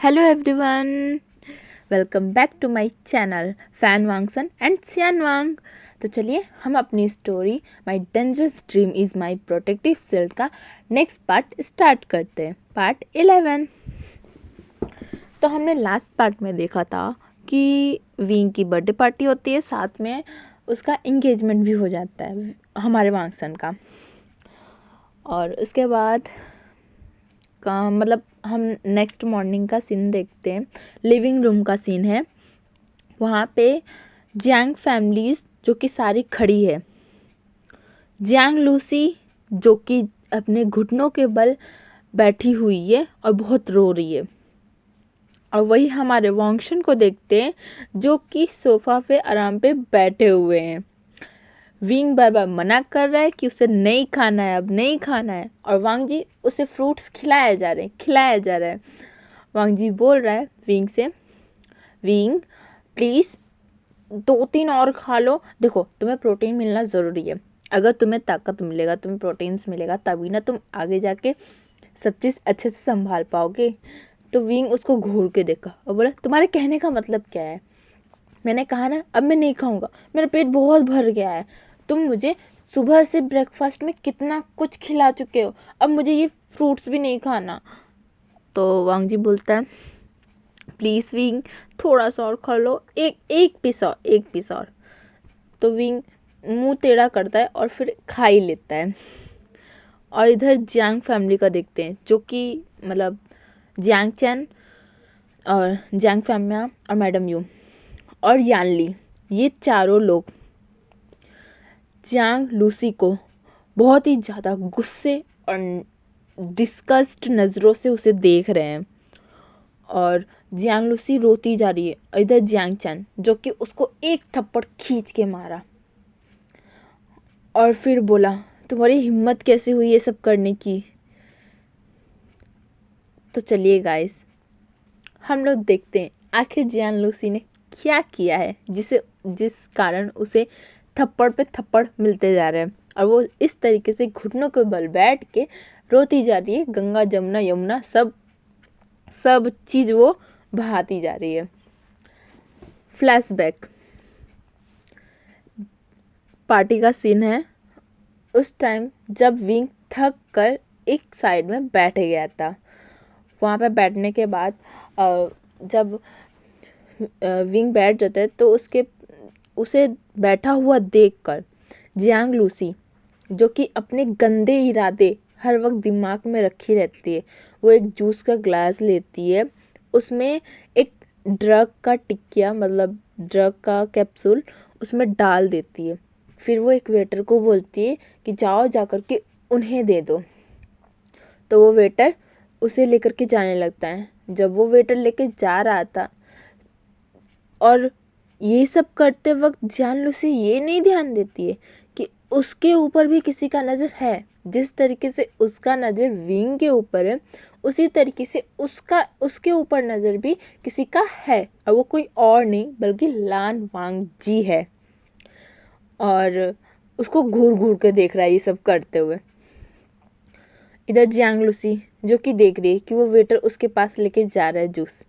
Hello everyone, welcome back to my channel Fan Wangsun and Xian Wang. तो चलिए हम अपनी story my dangerous dream is my protective shield का next part start करते हैं, part 11। तो हमने लास्ट पार्ट में देखा था कि विंग की बर्थडे पार्टी होती है, साथ में उसका इंगेजमेंट भी हो जाता है हमारे वांगसन का। और उसके बाद का मतलब हम नेक्स्ट मॉर्निंग का सीन देखते हैं। लिविंग रूम का सीन है। वहाँ पे जियांग फैमिलीज जो कि सारी खड़ी है। जियांग लूसी जो कि अपने घुटनों के बल बैठी हुई है और बहुत रो रही है। और वही हमारे वांगशन को देखते हैं जो कि सोफ़ा पे आराम पे बैठे हुए हैं। विंग बार बार मना कर रहा है कि उसे नहीं खाना है, अब नहीं खाना है, और वांग जी उसे फ्रूट्स खिलाया जा रहा है। वांग जी बोल रहा है विंग से, विंग प्लीज़ 2-3 और खा लो, देखो तुम्हें प्रोटीन मिलना ज़रूरी है। अगर तुम्हें ताकत मिलेगा, तुम्हें प्रोटीन्स मिलेगा, तभी ना तुम आगे जाके सब चीज़ अच्छे से संभाल पाओगे। तो विंग उसको घूर के देखा और बोला, तुम्हारे कहने का मतलब क्या है? मैंने कहा ना अब मैं नहीं खाऊंगा, मेरा पेट बहुत भर गया है। तुम मुझे सुबह से ब्रेकफास्ट में कितना कुछ खिला चुके हो, अब मुझे ये फ्रूट्स भी नहीं खाना। तो वांग जी बोलता है, प्लीज़ विंग थोड़ा सा और खा लो, एक पीस और। तो विंग मुंह टेढ़ा करता है और फिर खा ही लेता है। और इधर जियांग फैमिली का देखते हैं, जो कि मतलब जियांग चैन और जियांग फैमिया और मैडम यू और यानली, ये चारों लोग जियांग लूसी को बहुत ही ज़्यादा गुस्से और डिस्कस्ड नज़रों से उसे देख रहे हैं। और जियांग लूसी रोती जा रही है और इधर जियांग चैन जो कि उसको एक थप्पड़ खींच के मारा और फिर बोला, तुम्हारी हिम्मत कैसे हुई ये सब करने की? तो चलिए गाइस, हम लोग देखते हैं आखिर जियांग लूसी ने क्या किया है जिस कारण उसे थप्पड़ पे थप्पड़ मिलते जा रहे हैं। और वो इस तरीके से घुटनों के बल बैठ के रोती जा रही है। गंगा जमुना यमुना सब चीज़ वो बहाती जा रही है। फ्लैशबैक, पार्टी का सीन है। उस टाइम जब विंग थक कर एक साइड में बैठ गया था। वहाँ पे बैठने के बाद जब विंग बैठ जाता है तो उसे बैठा हुआ देखकर जियांग लूसी जो कि अपने गंदे इरादे हर वक्त दिमाग में रखी रहती है, वो एक जूस का ग्लास लेती है, उसमें एक ड्रग का टिकिया मतलब ड्रग का कैप्सूल उसमें डाल देती है। फिर वो एक वेटर को बोलती है कि जाओ जाकर के उन्हें दे दो। तो वो वेटर उसे लेकर के जाने लगता है। जब वो वेटर लेके जा रहा था और ये सब करते वक्त जान लूसी ये नहीं ध्यान देती है कि उसके ऊपर भी किसी का नज़र है। जिस तरीके से उसका नज़र विंग के ऊपर है, उसी तरीके से उसके ऊपर नज़र भी किसी का है, और वो कोई और नहीं बल्कि लान वांग जी है। और उसको घूर घूर के देख रहा है ये सब करते हुए। इधर जियांग लूसी जो कि देख रही है कि वो वेटर उसके पास लेके जा रहा है जूस,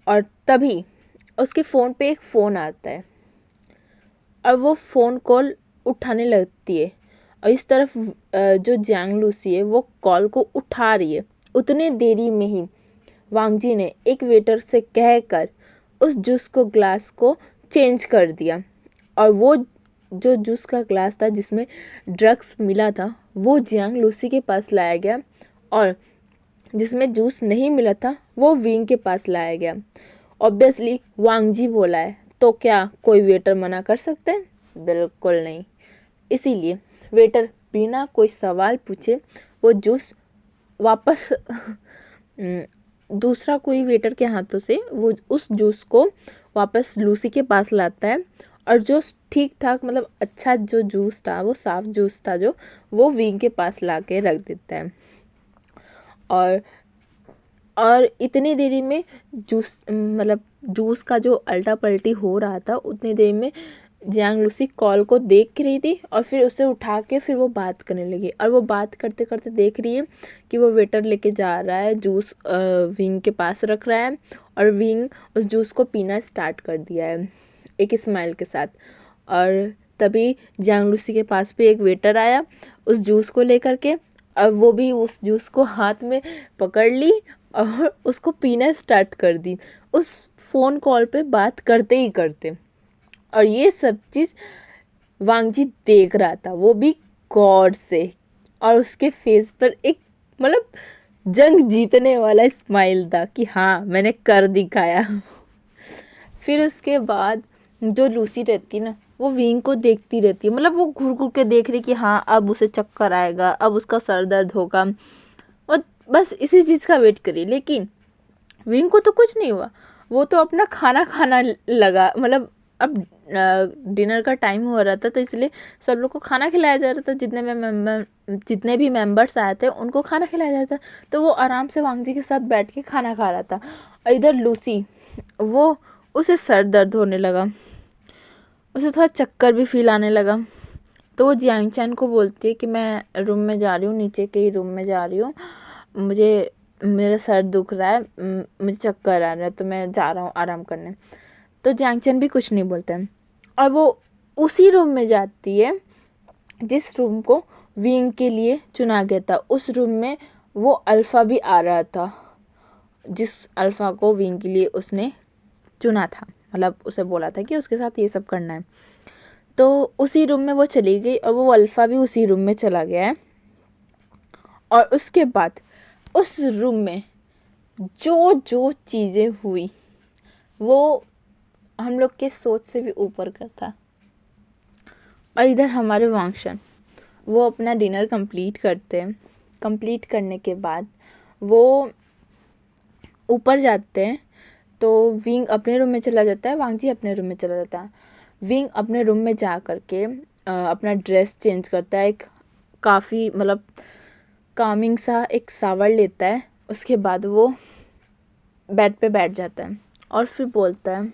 और तभी उसके फ़ोन पे एक फ़ोन आता है और वो फ़ोन कॉल उठाने लगती है। और इस तरफ जो जियांग लूसी है वो कॉल को उठा रही है। उतने देरी में ही वांग जी ने एक वेटर से कहकर उस जूस को ग्लास को चेंज कर दिया, और वो जो जूस का ग्लास था जिसमें ड्रग्स मिला था वो जियांग लूसी के पास लाया गया, और जिसमें जूस नहीं मिला था वो विंग के पास लाया गया। ऑब्वियसली वांग जी बोला है तो क्या कोई वेटर मना कर सकते हैं? बिल्कुल नहीं। इसीलिए वेटर बिना कोई सवाल पूछे वो जूस वापस दूसरा कोई वेटर के हाथों से वो उस जूस को वापस लूसी के पास लाता है, और जो ठीक ठाक मतलब अच्छा जो जूस था, वो साफ जूस था जो, वो विंग के पास ला के रख देता है। और इतनी देरी में जूस का जो अल्टा पल्टी हो रहा था, उतनी देर में जियांग लूसी कॉल को देख रही थी और फिर उसे उठा के फिर वो बात करने लगी। और वो बात करते करते देख रही है कि वो वेटर लेके जा रहा है, जूस विंग के पास रख रहा है और विंग उस जूस को पीना स्टार्ट कर दिया है एक स्माइल के साथ। और तभी जियांग लूसी के पास भी एक वेटर आया उस जूस को लेकर के, और वो भी उस जूस को हाथ में पकड़ ली और उसको पीना स्टार्ट कर दी उस फ़ोन कॉल पे बात करते ही करते। और ये सब चीज़ वांग जी देख रहा था, वो भी गौर से, और उसके फेस पर एक मतलब जंग जीतने वाला स्माइल था कि हाँ मैंने कर दिखाया। फिर उसके बाद जो लूसी रहती है ना, वो विंग को देखती रहती है, मतलब वो घूर घूर के देख रही कि हाँ अब उसे चक्कर आएगा, अब उसका सर दर्द होगा, और बस इसी चीज़ का वेट करी। लेकिन विंग को तो कुछ नहीं हुआ, वो तो अपना खाना खाना लगा। मतलब अब डिनर का टाइम हो रहा था तो इसलिए सब लोग को खाना खिलाया जा रहा था, जितने भी मेंबर्स आए थे उनको खाना खिलाया जा रहा था। तो वो आराम से वांग जी के साथ बैठ के खाना खा रहा था। और इधर लूसी, वो उसे सर दर्द होने लगा, उसे थोड़ा चक्कर भी फील आने लगा। तो वो जियांग चैन को बोलती है कि मैं रूम में जा रही हूँ, नीचे के ही रूम में जा रही हूँ, मुझे मेरा सर दुख रहा है, मुझे चक्कर आ रहा है, तो मैं जा रहा हूँ आराम करने। तो जियांग चैन भी कुछ नहीं बोलता है और वो उसी रूम में जाती है जिस रूम को विंग के लिए चुना गया था। उस रूम में वो अल्फ़ा भी आ रहा था, जिस अल्फ़ा को विंग के लिए उसने चुना था, मतलब उसे बोला था कि उसके साथ ये सब करना है। तो उसी रूम में वो चली गई और वो अल्फ़ा भी उसी रूम में चला गया है। और उसके बाद उस रूम में जो जो चीज़ें हुई वो हम लोग के सोच से भी ऊपर का था। और इधर हमारे वांगशन, वो अपना डिनर कंप्लीट करते हैं। कंप्लीट करने के बाद वो ऊपर जाते हैं, तो विंग अपने रूम में चला जाता है, वांग जी अपने रूम में चला जाता है। विंग अपने रूम में जा कर के अपना ड्रेस चेंज करता है, एक काफ़ी मतलब कामिंग सा एक शावर लेता है। उसके बाद वो बेड पे बैठ जाता है और फिर बोलता है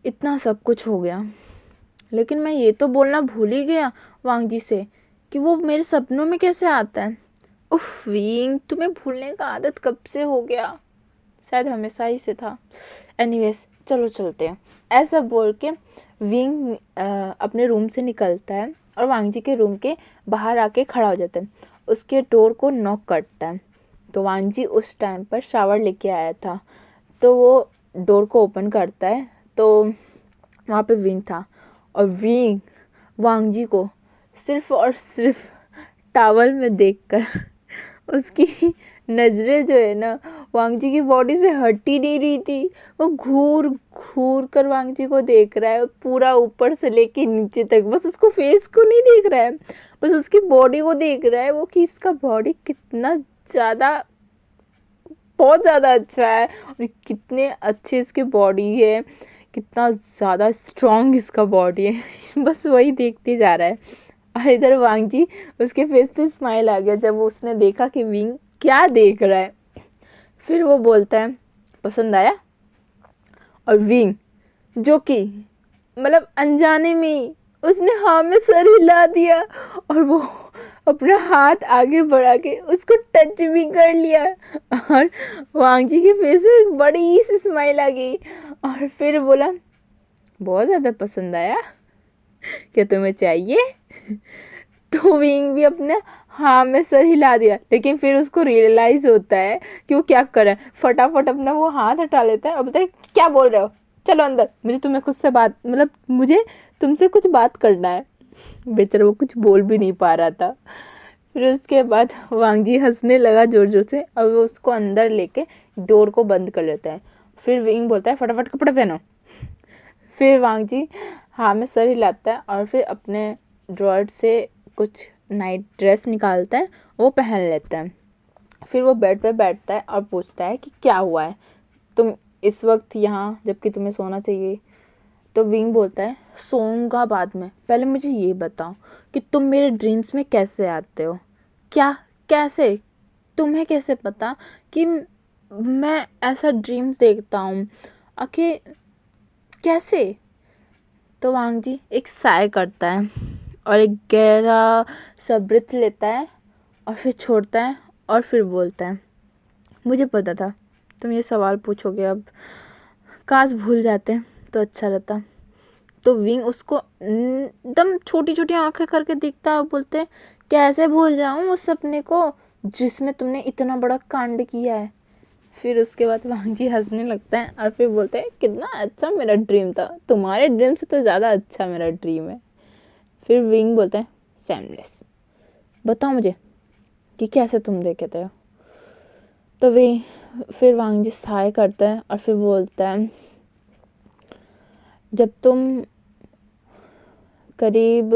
इतना सब कुछ हो गया, लेकिन मैं ये तो बोलना भूल ही गया वांग जी से कि वो मेरे सपनों में कैसे आता है। उफ विंग, तुम्हें भूलने का आदत कब से हो गया? शायद हमेशा ही से था। एनीवेज चलो चलते हैं। ऐसा बोल के विंग अपने रूम से निकलता है और वांग जी के रूम के बाहर आके खड़ा हो जाता है। उसके डोर को नॉक करता है। तो वांग जी उस टाइम पर शावर लेके आया था, तो वो डोर को ओपन करता है, तो वहाँ पे विंग था। और विंग वांग जी को सिर्फ और सिर्फ टावल में देखकर उसकी नज़रें जो है ना वांग जी की बॉडी से हट ही नहीं रही थी। वो घूर घूर कर वांग जी को देख रहा है, पूरा ऊपर से लेके नीचे तक, बस उसको फेस को नहीं देख रहा है, बस उसकी बॉडी को देख रहा है वो कि इसका बॉडी कितना ज़्यादा, बहुत ज़्यादा अच्छा है और कितने अच्छे इसके बॉडी है, कितना ज़्यादा स्ट्रॉन्ग इसका बॉडी है। बस वही देखते जा रहा है। और इधर वांग जी, उसके फेस पे स्माइल आ गया जब उसने देखा कि विंग क्या देख रहा है। फिर वो बोलता है पसंद आया? और विंग, जो कि मतलब अनजाने में ही उसने हाँ में सर हिला दिया और वो अपना हाथ आगे बढ़ा के उसको टच भी कर लिया। और वांग जी के फेस में एक बड़ी सी स्माइल आ गई और फिर बोला बहुत ज़्यादा पसंद आया, क्या तुम्हें चाहिए? तो विंग भी अपने हाँ में सर हिला दिया, लेकिन फिर उसको रियलाइज़ होता है कि वो क्या कर रहा है। फटाफट अपना वो हाथ हटा लेता है और बोलता है क्या बोल रहे हो, चलो अंदर, मुझे तुम्हें खुद से बात, मतलब मुझे तुमसे कुछ बात करना है। बेचारा वो कुछ बोल भी नहीं पा रहा था। फिर उसके बाद वांग जी हंसने लगा ज़ोर ज़ोर से और वो उसको अंदर लेके डोर को बंद कर लेता है। फिर विंग बोलता है फटाफट कपड़े पहनो। फिर वांग जी हाँ में सर हिलाता है और फिर अपने ड्रॉयर से कुछ नाइट ड्रेस निकालता है, वो पहन लेता है। फिर वो बेड पे बैठता है और पूछता है कि क्या हुआ है तुम इस वक्त यहाँ, जबकि तुम्हें सोना चाहिए। तो विंग बोलता है सोऊंगा बाद में, पहले मुझे ये बताओ कि तुम मेरे ड्रीम्स में कैसे आते हो? क्या, कैसे, तुम्हें कैसे पता कि मैं ऐसा ड्रीम्स देखता हूँ? आखिर कैसे? तो वांग जी एक साय करता है और एक गहरा सा ब्रीथ लेता है और फिर छोड़ता है और फिर बोलता है, मुझे पता था तुम ये सवाल पूछोगे, अब काश भूल जाते तो अच्छा रहता। तो विंग उसको एकदम छोटी छोटी आंखें करके देखता है और बोलते हैं, कैसे भूल जाऊं उस सपने को जिसमें तुमने इतना बड़ा कांड किया है। फिर उसके बाद वांग जी हंसने लगता है और फिर बोलते हैं, कितना अच्छा मेरा ड्रीम था, तुम्हारे ड्रीम से तो ज़्यादा अच्छा मेरा ड्रीम है। फिर विंग बोलता है, सैमलेस, बताओ मुझे कि कैसे तुम देखे थे। तो वे फिर वांग जी साय करता है और फिर बोलता है, जब तुम करीब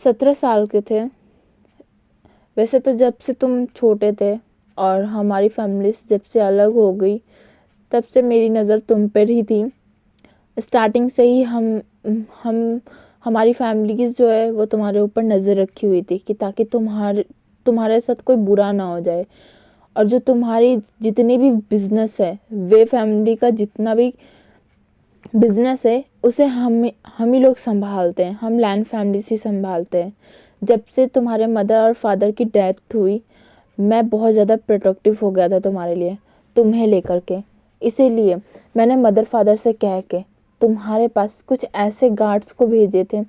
17 साल के थे, वैसे तो जब से तुम छोटे थे और हमारी फैमिली जब से अलग हो गई तब से मेरी नज़र तुम पर ही थी। स्टार्टिंग से ही हम हमारी फैमिली की जो है वो तुम्हारे ऊपर नज़र रखी हुई थी कि ताकि तुम्हारे साथ कोई बुरा ना हो जाए। और जो तुम्हारी जितनी भी बिजनेस है, वे फैमिली का जितना भी बिजनेस है उसे हम ही लोग संभालते हैं, हम लैंड फैमिली से संभालते हैं। जब से तुम्हारे मदर और फादर की डेथ हुई मैं बहुत ज़्यादा प्रोटेक्टिव हो गया था तुम्हारे लिए, तुम्हें लेकर के। इसीलिए मैंने मदर फादर से कह के तुम्हारे पास कुछ ऐसे गार्ड्स को भेजे थे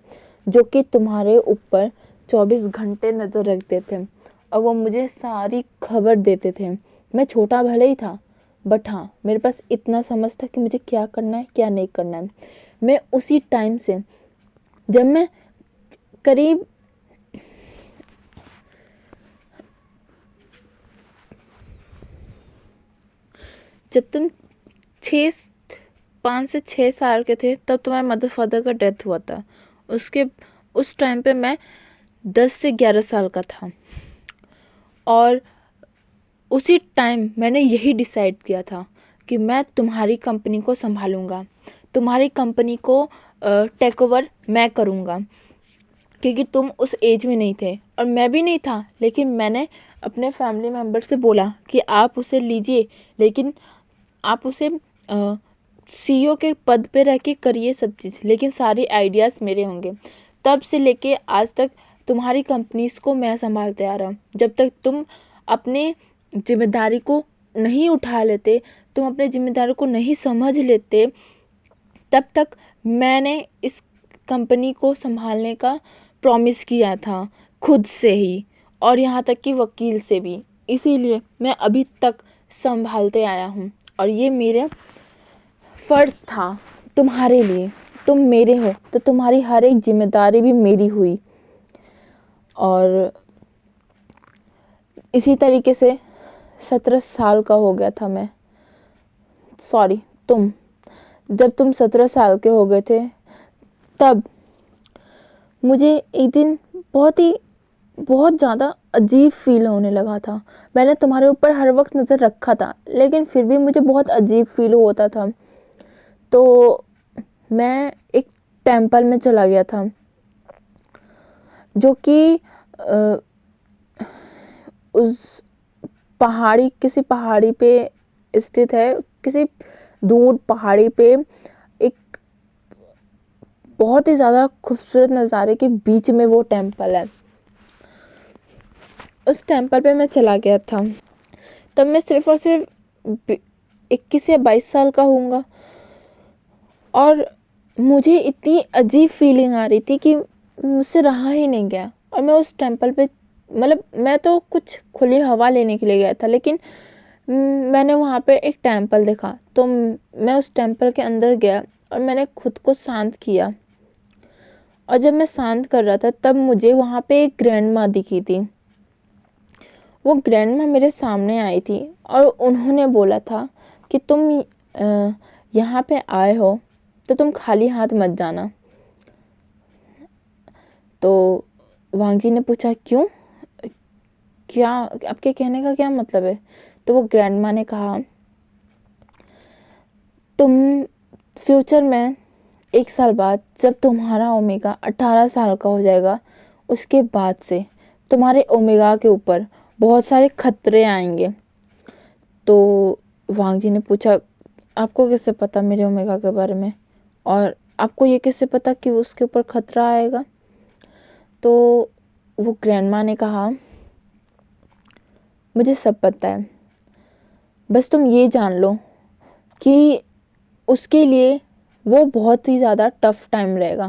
जो कि तुम्हारे ऊपर 24 घंटे नज़र रखते थे और वो मुझे सारी खबर देते थे। मैं छोटा भले ही था बट हाँ, मेरे पास इतना समझ था कि मुझे क्या करना है क्या नहीं करना है। मैं उसी टाइम से जब मैं करीब जब तुम 5 से 6 साल के थे तब तुम्हारे मदर फादर का डेथ हुआ था। उस टाइम पे मैं 10 से 11 साल का था और उसी टाइम मैंने यही डिसाइड किया था कि मैं तुम्हारी कंपनी को संभालूंगा, तुम्हारी कंपनी को टेक ओवर मैं करूंगा, क्योंकि तुम उस एज में नहीं थे और मैं भी नहीं था। लेकिन मैंने अपने फैमिली मेम्बर से बोला कि आप उसे लीजिए, लेकिन आप उसे सीईओ के पद पे रह के करिए सब चीज़, लेकिन सारे आइडियाज़ मेरे होंगे। तब से लेके आज तक तुम्हारी कंपनीज को मैं संभालते आ रहा हूँ। जब तक तुम अपने जिम्मेदारी को नहीं उठा लेते, तुम अपने जिम्मेदारी को नहीं समझ लेते, तब तक मैंने इस कंपनी को संभालने का प्रॉमिस किया था खुद से ही और यहाँ तक कि वकील से भी। इसीलिए मैं अभी तक संभालते आया हूँ और ये मेरे फ़र्ज़ था तुम्हारे लिए। तुम मेरे हो तो तुम्हारी हर एक जिम्मेदारी भी मेरी हुई। और इसी तरीके से 17 साल का हो गया था मैं, सॉरी जब तुम 17 साल के हो गए थे तब मुझे एक दिन बहुत ज़्यादा अजीब फील होने लगा था। मैंने तुम्हारे ऊपर हर वक्त नज़र रखा था लेकिन फिर भी मुझे बहुत अजीब फील होता था। तो मैं एक टेंपल में चला गया था जो कि उस किसी पहाड़ी पे स्थित है, किसी दूर पहाड़ी पे एक बहुत ही ज़्यादा खूबसूरत नज़ारे के बीच में वो टेंपल है। उस टेंपल पे मैं चला गया था। तब मैं सिर्फ और सिर्फ 21 या 22 साल का होऊंगा और मुझे इतनी अजीब फीलिंग आ रही थी कि मुझसे रहा ही नहीं गया। और मैं उस टेंपल पे मतलब मैं तो कुछ खुली हवा लेने के लिए गया था, लेकिन मैंने वहाँ पे एक टेंपल देखा तो मैं उस टेंपल के अंदर गया और मैंने खुद को शांत किया। और जब मैं शांत कर रहा था तब मुझे वहाँ पे एक ग्रैंड माँ दिखी थी। वो ग्रैंड माँ मेरे सामने आई थी और उन्होंने बोला था कि तुम यहाँ पे आए हो तो तुम खाली हाथ मत जाना। तो वांग जी ने पूछा, क्यों, क्या आपके कहने का क्या मतलब है? तो वो ग्रैंड माँ ने कहा, तुम फ्यूचर में 1 साल बाद जब तुम्हारा ओमेगा 18 साल का हो जाएगा, उसके बाद से तुम्हारे ओमेगा के ऊपर बहुत सारे खतरे आएंगे। तो वांग जी ने पूछा, आपको कैसे पता मेरे ओमेगा के बारे में, और आपको ये कैसे पता कि उसके ऊपर खतरा आएगा? तो वो ग्रैंडमा ने कहा, मुझे सब पता है, बस तुम ये जान लो कि उसके लिए वो बहुत ही ज़्यादा टफ टाइम रहेगा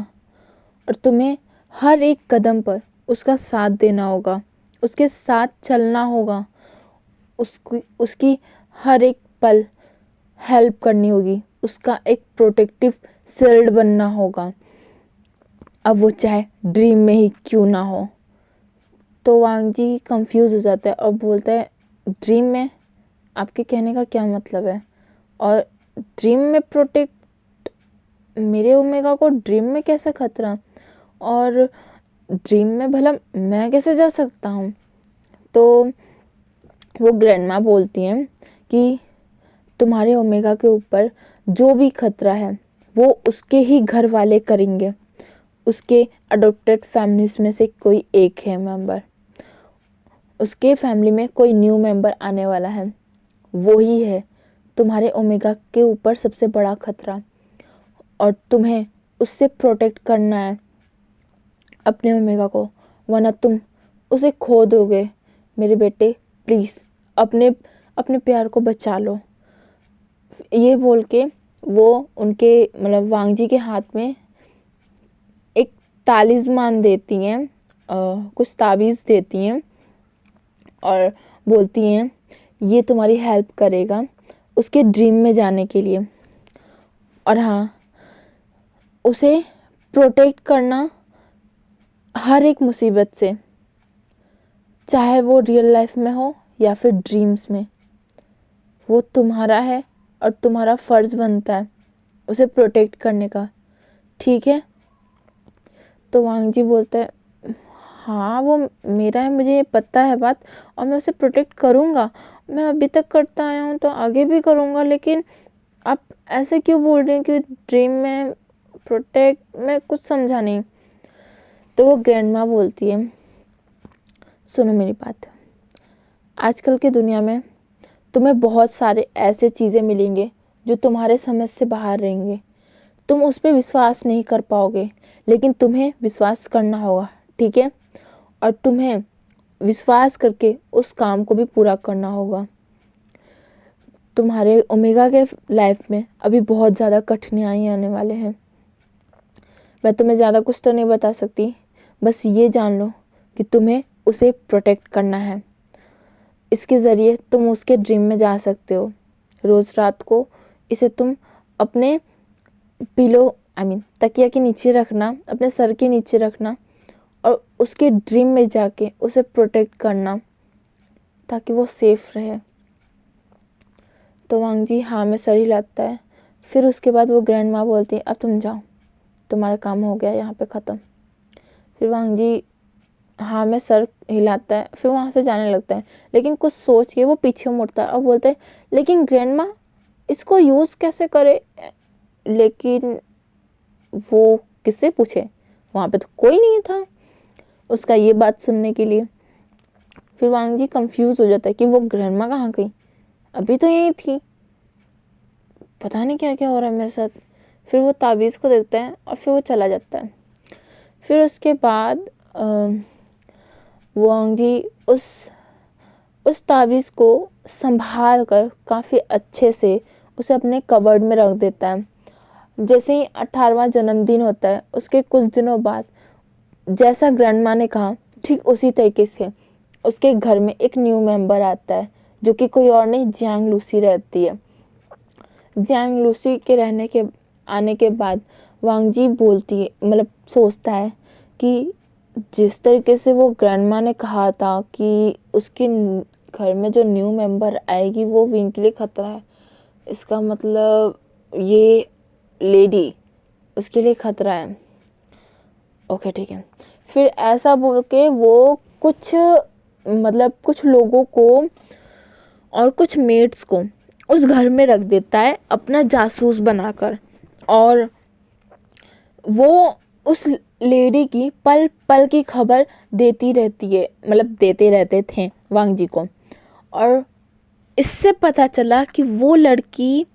और तुम्हें हर एक कदम पर उसका साथ देना होगा, उसके साथ चलना होगा, उसकी हर एक पल हेल्प करनी होगी, उसका एक प्रोटेक्टिव शील्ड बनना होगा, अब वो चाहे ड्रीम में ही क्यों ना हो। तो वांग जी कंफ्यूज हो जाता है और बोलता है, ड्रीम में? आपके कहने का क्या मतलब है? और ड्रीम में प्रोटेक्ट? मेरे ओमेगा को ड्रीम में कैसा खतरा? और ड्रीम में भला मैं कैसे जा सकता हूँ? तो वो ग्रैंडमा बोलती हैं कि तुम्हारे ओमेगा के ऊपर जो भी खतरा है वो उसके ही घर वाले करेंगे, उसके अडॉप्टेड फैमिलीज में से कोई एक है मेंबर, उसके फैमिली में कोई न्यू मेंबर आने वाला है, वो ही है तुम्हारे ओमेगा के ऊपर सबसे बड़ा खतरा, और तुम्हें उससे प्रोटेक्ट करना है अपने ओमेगा को, वरना तुम उसे खो दोगे। मेरे बेटे प्लीज़ अपने अपने प्यार को बचा लो। ये बोल के वो उनके मतलब वांग जी के हाथ में एक तालिस्मान देती हैं, कुछ ताबीज़ देती हैं और बोलती हैं ये तुम्हारी हेल्प करेगा उसके ड्रीम में जाने के लिए, और हाँ, उसे प्रोटेक्ट करना हर एक मुसीबत से, चाहे वो रियल लाइफ में हो या फिर ड्रीम्स में, वो तुम्हारा है और तुम्हारा फ़र्ज़ बनता है उसे प्रोटेक्ट करने का, ठीक है? तो वांग जी बोलते हैं, हाँ वो मेरा है, मुझे ये पता है बात, और मैं उसे प्रोटेक्ट करूँगा, मैं अभी तक करता आया हूँ तो आगे भी करूँगा, लेकिन आप ऐसे क्यों बोल रहे हैं कि ड्रीम में प्रोटेक्ट? मैं कुछ समझा नहीं। तो वो ग्रैंडमा बोलती है, सुनो मेरी बात, आजकल की दुनिया में तुम्हें बहुत सारे ऐसे चीज़ें मिलेंगे जो तुम्हारे समझ से बाहर रहेंगे, तुम उस पर विश्वास नहीं कर पाओगे, लेकिन तुम्हें विश्वास करना होगा, ठीक है? और तुम्हें विश्वास करके उस काम को भी पूरा करना होगा। तुम्हारे ओमेगा के लाइफ में अभी बहुत ज़्यादा कठिनाई आने वाले हैं, मैं तुम्हें ज़्यादा कुछ तो नहीं बता सकती, बस ये जान लो कि तुम्हें उसे प्रोटेक्ट करना है। इसके ज़रिए तुम उसके ड्रीम में जा सकते हो। रोज़ रात को इसे तुम अपने पिलो तकिया के नीचे रखना, अपने सर के नीचे रखना और उसके ड्रीम में जाके उसे प्रोटेक्ट करना ताकि वो सेफ रहे। तो वांग जी हाँ में सर हिलाता है। फिर उसके बाद वो ग्रैंड माँ बोलती है, अब तुम जाओ, तुम्हारा काम हो गया यहाँ पे ख़त्म। फिर वांग जी हाँ में सर हिलाता है, फिर वहाँ से जाने लगता है, लेकिन कुछ सोच के वो पीछे मुड़ता है और बोलता है, लेकिन ग्रैंड माँ इसको यूज़ कैसे करे? लेकिन वो किससे पूछे, वहाँ पे तो कोई नहीं था उसका ये बात सुनने के लिए। फिर वांग जी कंफ्यूज हो जाता है कि वो ग्रैंड माँ कहाँ गई, अभी तो यही थी, पता नहीं क्या क्या हो रहा है मेरे साथ। फिर वो ताबीज़ को देखता है और फिर वो चला जाता है। फिर उसके बाद वांग जी उस ताबीज़ को संभाल कर काफ़ी अच्छे से उसे अपने कबर्ड में रख देता है। जैसे ही 18वां जन्मदिन होता है उसके कुछ दिनों बाद, जैसा ग्रैंडमा ने कहा ठीक उसी तरीके से उसके घर में एक न्यू मेंबर आता है, जो कि कोई और नहीं, जियांग लूसी रहती है। जियांग लूसी के आने के बाद वांग जी बोलती है, मतलब सोचता है कि जिस तरीके से वो ग्रैंडमा ने कहा था कि उसके घर में जो न्यू मेंबर आएगी वो विंग के लिए खतरा है, इसका मतलब ये लेडी उसके लिए खतरा है। ओके ठीक है। फिर ऐसा बोल के वो कुछ लोगों को और कुछ मेट्स को उस घर में रख देता है अपना जासूस बनाकर, और वो उस लेडी की पल पल की खबर देती रहती है, मतलब देते रहते थे वांग जी को। और इससे पता चला कि वो लड़की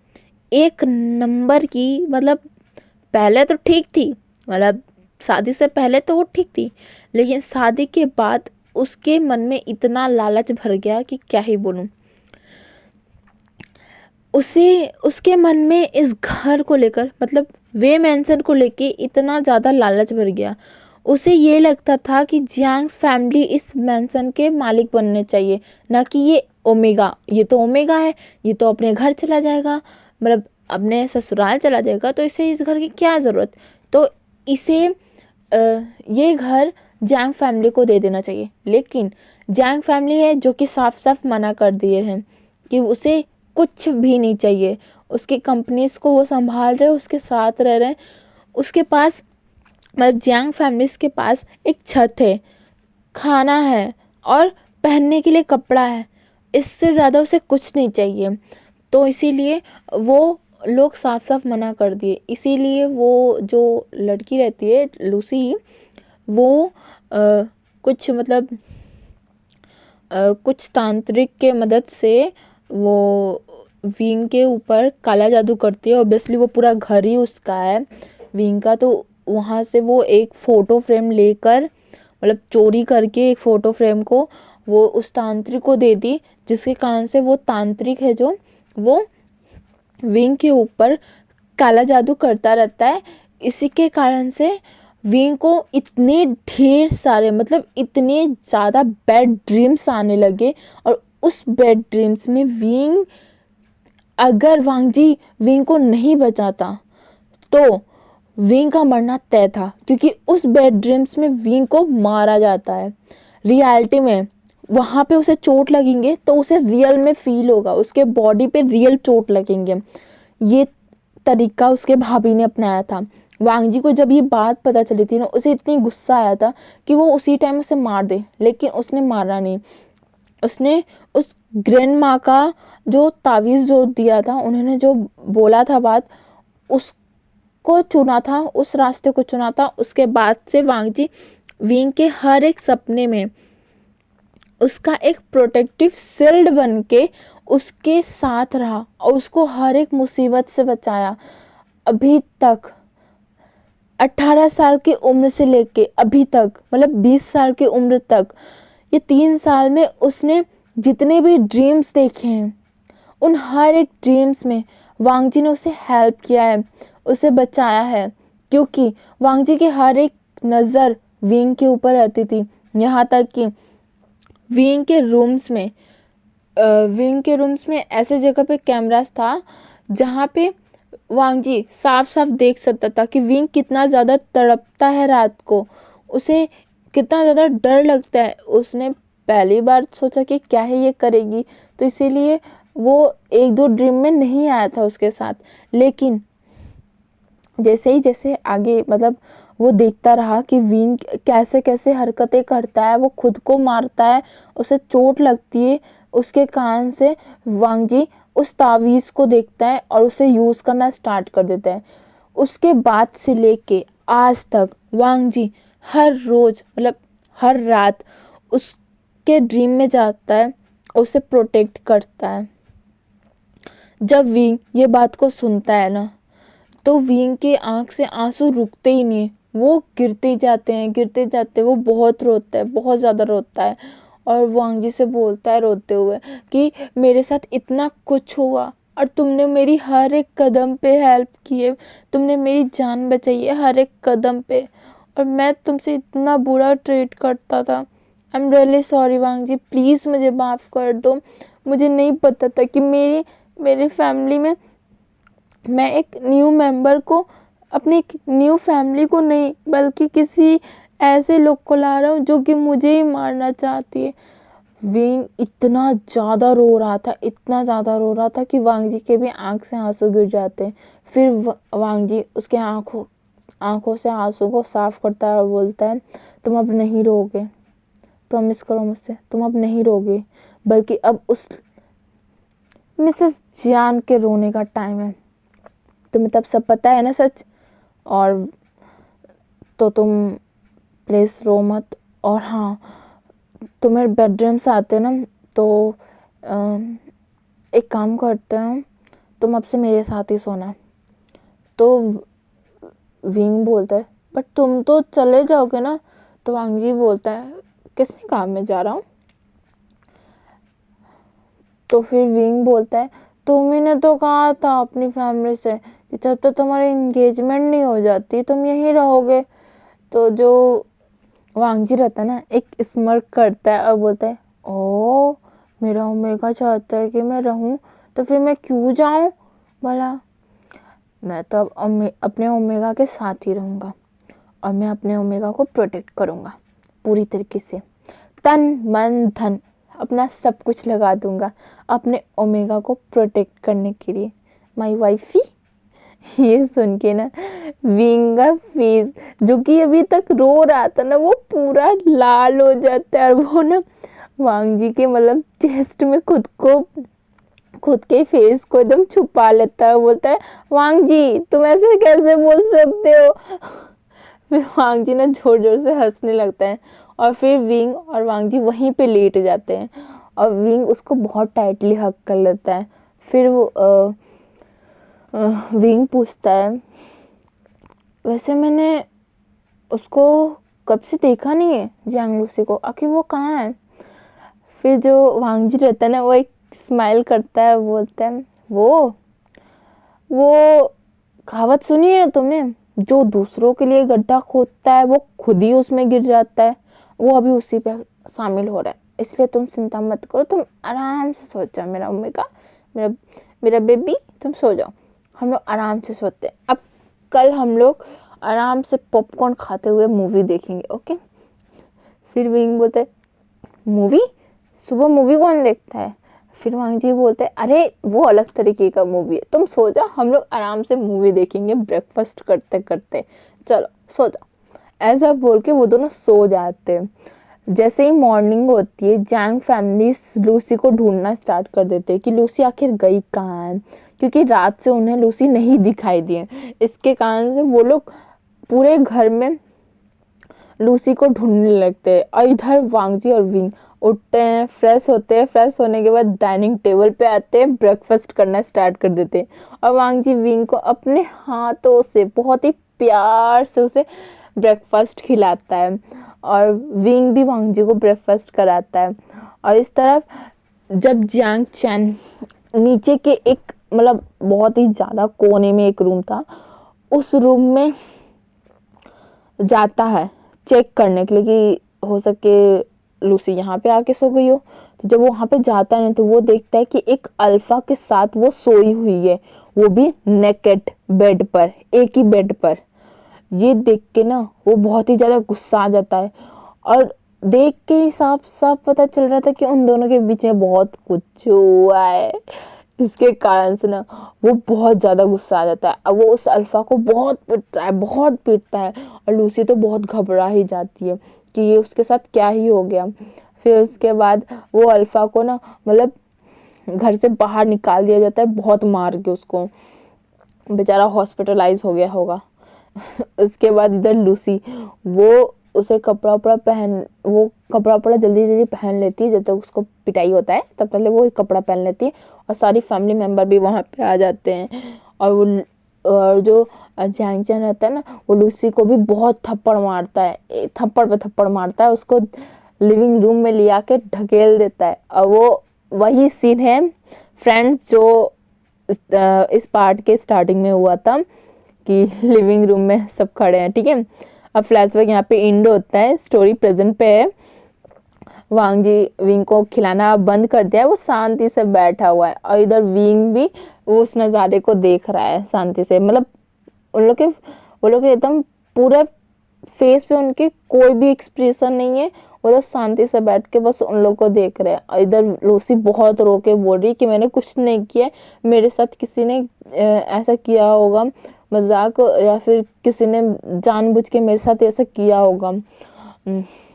एक नंबर की, मतलब पहले तो ठीक थी, मतलब शादी से पहले तो वो ठीक थी, लेकिन शादी के बाद उसके मन में इतना लालच भर गया कि क्या ही बोलूं। उसे उसके मन में इस घर को लेकर, मतलब वे मैंसन को लेके इतना ज़्यादा लालच भर गया। उसे ये लगता था कि जियांग्स फैमिली इस मैंसन के मालिक बनने चाहिए, ना कि ये ओमेगा। ये तो ओमेगा है, ये तो अपने घर चला जाएगा, मतलब अपने ससुराल चला जाएगा, तो इसे इस घर की क्या ज़रूरत। तो इसे ये घर जैंग फैमिली को दे देना चाहिए। लेकिन जैंग फैमिली है जो कि साफ साफ मना कर दिए हैं कि उसे कुछ भी नहीं चाहिए। उसकी कंपनीज को वो संभाल रहे, उसके साथ रह रहे हैं। उसके पास, मतलब जियांग फैमिलीज के पास एक छत है, खाना है और पहनने के लिए कपड़ा है। इससे ज़्यादा उसे कुछ नहीं चाहिए। तो इसीलिए वो लोग साफ साफ मना कर दिए। इसीलिए वो जो लड़की रहती है लूसी, वो कुछ मतलब कुछ तांत्रिक के मदद से वो विंग के ऊपर काला जादू करती है। ऑब्वियसली वो पूरा घर ही उसका है विंग का। तो वहाँ से वो एक फ़ोटो फ्रेम लेकर, मतलब चोरी करके एक फ़ोटो फ्रेम को वो उस तांत्रिक को दे दी, जिसके कारण से वो तांत्रिक है जो वो विंग के ऊपर काला जादू करता रहता है। इसी के कारण से विंग को इतने ढेर सारे, मतलब इतने ज़्यादा बैड ड्रीम्स आने लगे। और उस बैड ड्रीम्स में विंग, अगर वांगजी विंग को नहीं बचाता तो विंग का मरना तय था, क्योंकि उस बैड ड्रीम्स में विंग को मारा जाता है। रियलिटी में वहाँ पे उसे चोट लगेंगे तो उसे रियल में फील होगा, उसके बॉडी पे रियल चोट लगेंगे। ये तरीका उसके भाभी ने अपनाया था। वांगजी को जब ये बात पता चली थी ना, उसे इतनी गुस्सा आया था कि वो उसी टाइम उसे मार दे, लेकिन उसने मारा नहीं। उसने उस ग्रैंड माँ का जो तावीज़ जो दिया था, उन्होंने जो बोला था बात, उसको चुना था, उस रास्ते को चुना था। उसके बाद से वांगजी विंग के हर एक सपने में उसका एक प्रोटेक्टिव शील्ड बन के उसके साथ रहा और उसको हर एक मुसीबत से बचाया। अभी तक 18 साल की उम्र से लेके अभी तक, मतलब 20 साल की उम्र तक, ये 3 साल में उसने जितने भी ड्रीम्स देखे हैं, उन हर एक ड्रीम्स में वांगजी ने उसे हेल्प किया है, उसे बचाया है। क्योंकि वांगजी की हर एक नज़र विंग के ऊपर रहती थी। यहाँ तक कि विंग के रूम्स में ऐसे जगह पे कैमरास था जहाँ पे वांगजी साफ साफ देख सकता था कि विंग कितना ज़्यादा तड़पता है रात को, उसे कितना ज़्यादा डर लगता है। उसने पहली बार सोचा कि क्या है ये करेगी, तो इसीलिए वो एक दो ड्रीम में नहीं आया था उसके साथ। लेकिन जैसे आगे, मतलब वो देखता रहा कि विंग कैसे कैसे हरकतें करता है, वो खुद को मारता है, उसे चोट लगती है। उसके कारण से वांगजी उस तावीज़ को देखता है और उसे यूज़ करना स्टार्ट कर देता है। उसके बाद से लेके आज तक वांगजी हर रोज़, मतलब हर रात उसके ड्रीम में जाता है, उसे प्रोटेक्ट करता है। जब विंग ये बात को सुनता है ना, तो विंग के आँख से आंसू रुकते ही नहीं, वो गिरते जाते हैं। वो बहुत रोता है, बहुत ज़्यादा रोता है। और वांगजी से बोलता है रोते हुए कि मेरे साथ इतना कुछ हुआ और तुमने मेरी हर एक कदम पे हेल्प की है, तुमने मेरी जान बचाई है हर एक कदम पे, और मैं तुमसे इतना बुरा ट्रीट करता था। I am really sorry Wangji, please मुझे माफ़ कर दो। मुझे नहीं पता था कि मेरी फैमिली में मैं एक न्यू मेंबर को, अपनी एक न्यू फैमिली को नहीं, बल्कि किसी ऐसे लोग को ला रहा हूँ जो कि मुझे ही मारना चाहती है। विंग इतना ज़्यादा रो रहा था, इतना ज़्यादा रो रहा था कि वांगजी के भी आँख से आंसू गिर जाते हैं। फिर वांगजी उसके आँखों से आंसू को साफ करता है और बोलता है, तुम अब नहीं रोगे, प्रॉमिस करो मुझसे, तुम अब नहीं रोगे, बल्कि अब उस मिसेस जियान के रोने का टाइम है। तुम्हें तब सब पता है ना सच, और तो तुम प्लीज़ रो मत। और हाँ, तुम्हें बेडरूम से आते ना, तो एक काम करते हैं, तुम अब से मेरे साथ ही सोना। तो विंग बोलता है बट तुम तो चले जाओगे ना। तो वांग जी बोलता है किसने कहा मैं जा रहा हूँ। तो फिर विंग बोलता है तुम्ही ने तो कहा था अपनी फैमिली से कि जब तक तुम्हारी एंगेजमेंट नहीं हो जाती तुम यहीं रहोगे। तो जो वांग जी रहता है ना एक स्mirk करता है और बोलता है ओ मेरा ओमेगा चाहता है कि मैं रहूं तो फिर मैं क्यों जाऊं भला। मैं तो अब अपने ओमेगा के साथ ही रहूंगा और मैं अपने ओमेगा को प्रोटेक्ट करूंगा पूरी तरीके से, तन मन धन अपना सब कुछ लगा दूंगा अपने ओमेगा को प्रोटेक्ट करने के लिए, माई वाइफी। ये सुन के ना विंग का फेस जो कि अभी तक रो रहा था ना वो पूरा लाल हो जाता है और वो ना वांग जी के मतलब चेस्ट में खुद के फेस को एकदम छुपा लेता है। बोलता है वांग जी तुम ऐसे कैसे बोल सकते हो। फिर वांग जी ना जोर जोर से हंसने लगता है और फिर विंग और वांग जी वहीं पे लेट जाते हैं और विंग उसको बहुत टाइटली हग कर लेता है। फिर वो विंग पूछता है वैसे मैंने उसको कब से देखा नहीं है जियांग लूसी को, आखिर वो कहाँ है। फिर जो वांग जी रहता है ना वो एक स्माइल करता है, बोलता है वो कहावत सुनी है तुमने, जो दूसरों के लिए गड्ढा खोदता है वो खुद ही उसमें गिर जाता है, वो अभी उसी पे शामिल हो रहा है। इसलिए तुम चिंता मत करो, तुम आराम से सो जाओ मेरा ओमेगा, मेरा बेबी, तुम सो जाओ। हम लोग आराम से सोते हैं। अब कल हम लोग आराम से पॉपकॉर्न खाते हुए मूवी देखेंगे, ओके। फिर विंग बोलते मूवी, सुबह मूवी कौन देखता है। फिर वांग जी बोलते हैं अरे वो अलग तरीके का मूवी है, तुम सो जाओ, हम लोग आराम से मूवी देखेंगे ब्रेकफास्ट करते करते, चलो सो जाओ। ऐसा बोल के वो दोनों सो जाते हैं। जैसे ही मॉर्निंग होती है जैंग फैमिली लूसी को ढूंढना स्टार्ट कर देते हैं कि लूसी आखिर गई कहाँ है, क्योंकि रात से उन्हें लूसी नहीं दिखाई दी है। इसके कारण से वो लोग पूरे घर में लूसी को ढूंढने लगते हैं। और इधर वांग जी और विंग उठते हैं, फ्रेश होते हैं, फ्रेश होने के बाद डाइनिंग टेबल पे आते हैं, ब्रेकफास्ट करना स्टार्ट कर देते हैं। और वांग जी विंग को अपने हाथों से बहुत ही प्यार से उसे ब्रेकफास्ट खिलाता है और विंग भी वांग जी को ब्रेकफास्ट कराता है। और इस तरफ जब जियांग चैन नीचे के एक मतलब बहुत ही ज़्यादा कोने में एक रूम था, उस रूम में जाता है चेक करने के लिए कि हो सके लूसी यहाँ पे आके सो गई हो। तो जब वो वहाँ पे जाता है ना तो वो देखता है कि एक अल्फा के साथ वो सोई हुई है, वो भी नेकेड बेड पर, एक ही बेड पर। ये देख के ना वो बहुत ही ज़्यादा गुस्सा आ जाता है और देख के हिसाब साफ पता चल रहा था कि उन दोनों के बीच में बहुत कुछ हुआ है। इसके कारण से ना वो बहुत ज़्यादा गुस्सा आ जाता है। अब वो उस अल्फा को बहुत पीटता है और लूसी तो बहुत घबरा ही जाती है कि ये उसके साथ क्या ही हो गया। फिर उसके बाद वो अल्फा को ना मतलब घर से बाहर निकाल दिया जाता है, बहुत मार के उसको, बेचारा हॉस्पिटलाइज हो गया होगा। उसके बाद इधर लूसी वो उसे कपड़ा उपड़ा जल्दी जल्दी पहन लेती है, जब तक उसको पिटाई होता है तब पहले वो कपड़ा पहन लेती है और सारी फैमिली मेम्बर भी वहाँ पे आ जाते हैं। और जो जियांग चैन रहता है ना वो लूसी को भी बहुत थप्पड़ मारता है, थप्पड़ पे थप्पड़ मारता है, उसको लिविंग रूम में ले आके ढकेल देता है। और वो वही सीन है फ्रेंड्स जो इस पार्ट के स्टार्टिंग में हुआ था कि लिविंग रूम में सब खड़े हैं, ठीक है। अब फ्लैशबैक यहाँ पे एंड होता है, स्टोरी प्रेजेंट पे है। वांग जी विंग को खिलाना बंद कर दिया है, वो शांति से बैठा हुआ है और इधर विंग भी वो उस नज़ारे को देख रहा है शांति से। मतलब वो लोग के एकदम पूरे फेस पे उनके कोई भी एक्सप्रेशन नहीं है, वो तो शांति से बैठ के बस उन लोग को देख रहे हैं। और इधर लूसी बहुत रो के बोल रही है कि मैंने कुछ नहीं किया, मेरे साथ किसी ने ऐसा किया होगा, मजाक, या फिर किसी ने जानबूझ के मेरे साथ ऐसा किया होगा,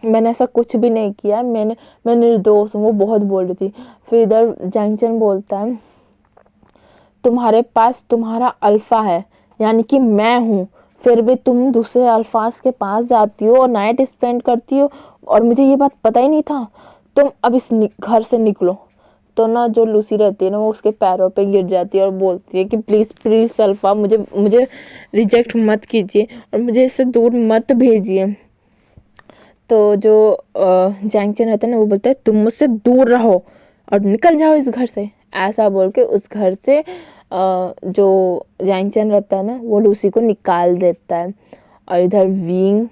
मैंने ऐसा कुछ भी नहीं किया, मैं निर्दोष हूँ, वो बहुत बोल रही थी। फिर इधर जियांग चैन बोलता है तुम्हारे पास तुम्हारा अल्फा है यानी कि मैं हूँ, फिर भी तुम दूसरे अल्फाज के पास जाती हो और नाइट स्पेंड करती हो और मुझे ये बात पता ही नहीं था। तुम अब इस घर से निकलो, तो ना जो लूसी रहती है ना वो उसके पैरों पे गिर जाती है और बोलती है कि प्लीज़ प्लीज़ सल्फा, मुझे मुझे रिजेक्ट मत कीजिए और मुझे इससे दूर मत भेजिए। तो जो जैंग चैन रहता है ना वो बोलता है तुम मुझसे दूर रहो और निकल जाओ इस घर से। ऐसा बोल के उस घर से जो जैंग चैन रहता है ना वो लूसी को निकाल देता है। और इधर विंग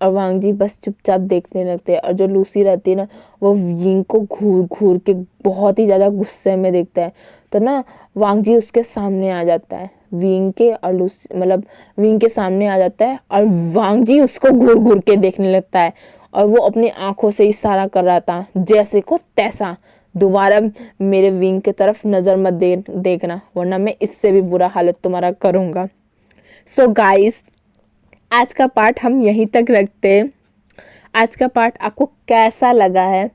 और वांग जी बस चुपचाप देखने लगते हैं। और जो लूसी रहती है ना वो विंग को घूर घूर के बहुत ही ज़्यादा गुस्से में देखता है। तो ना वांग जी उसके सामने आ जाता है, विंग के और लूसी मतलब विंग के सामने आ जाता है और वांग जी उसको घूर घूर के देखने लगता है। और वो अपनी आंखों से इशारा कर रहा था जैसे को तैसा, दोबारा मेरे विंग की तरफ नज़र मत देखना वरना मैं इससे भी बुरा हालत तुम्हारा करूँगा। सो गाइस, आज का पार्ट हम यहीं तक रखते हैं। आज का पार्ट आपको कैसा लगा है?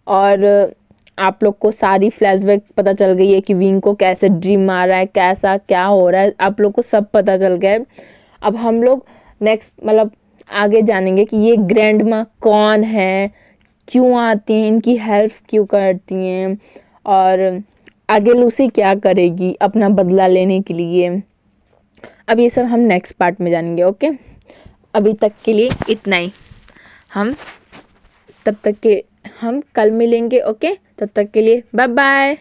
और आप लोग को सारी फ्लैशबैक पता चल गई है कि विंग को कैसे ड्रीम आ रहा है, कैसा क्या हो रहा है, आप लोग को सब पता चल गया है। अब हम लोग नेक्स्ट मतलब आगे जानेंगे कि ये ग्रैंड माँ कौन है, क्यों आती हैं, इनकी हेल्प क्यों करती हैं और आगे लूसी क्या करेगी अपना बदला लेने के लिए। अब ये सब हम नेक्स्ट पार्ट में जानेंगे। ओके, अभी तक के लिए इतना ही। हम तब तक के हम कल मिलेंगे। ओके, तब तक के लिए बाय बाय।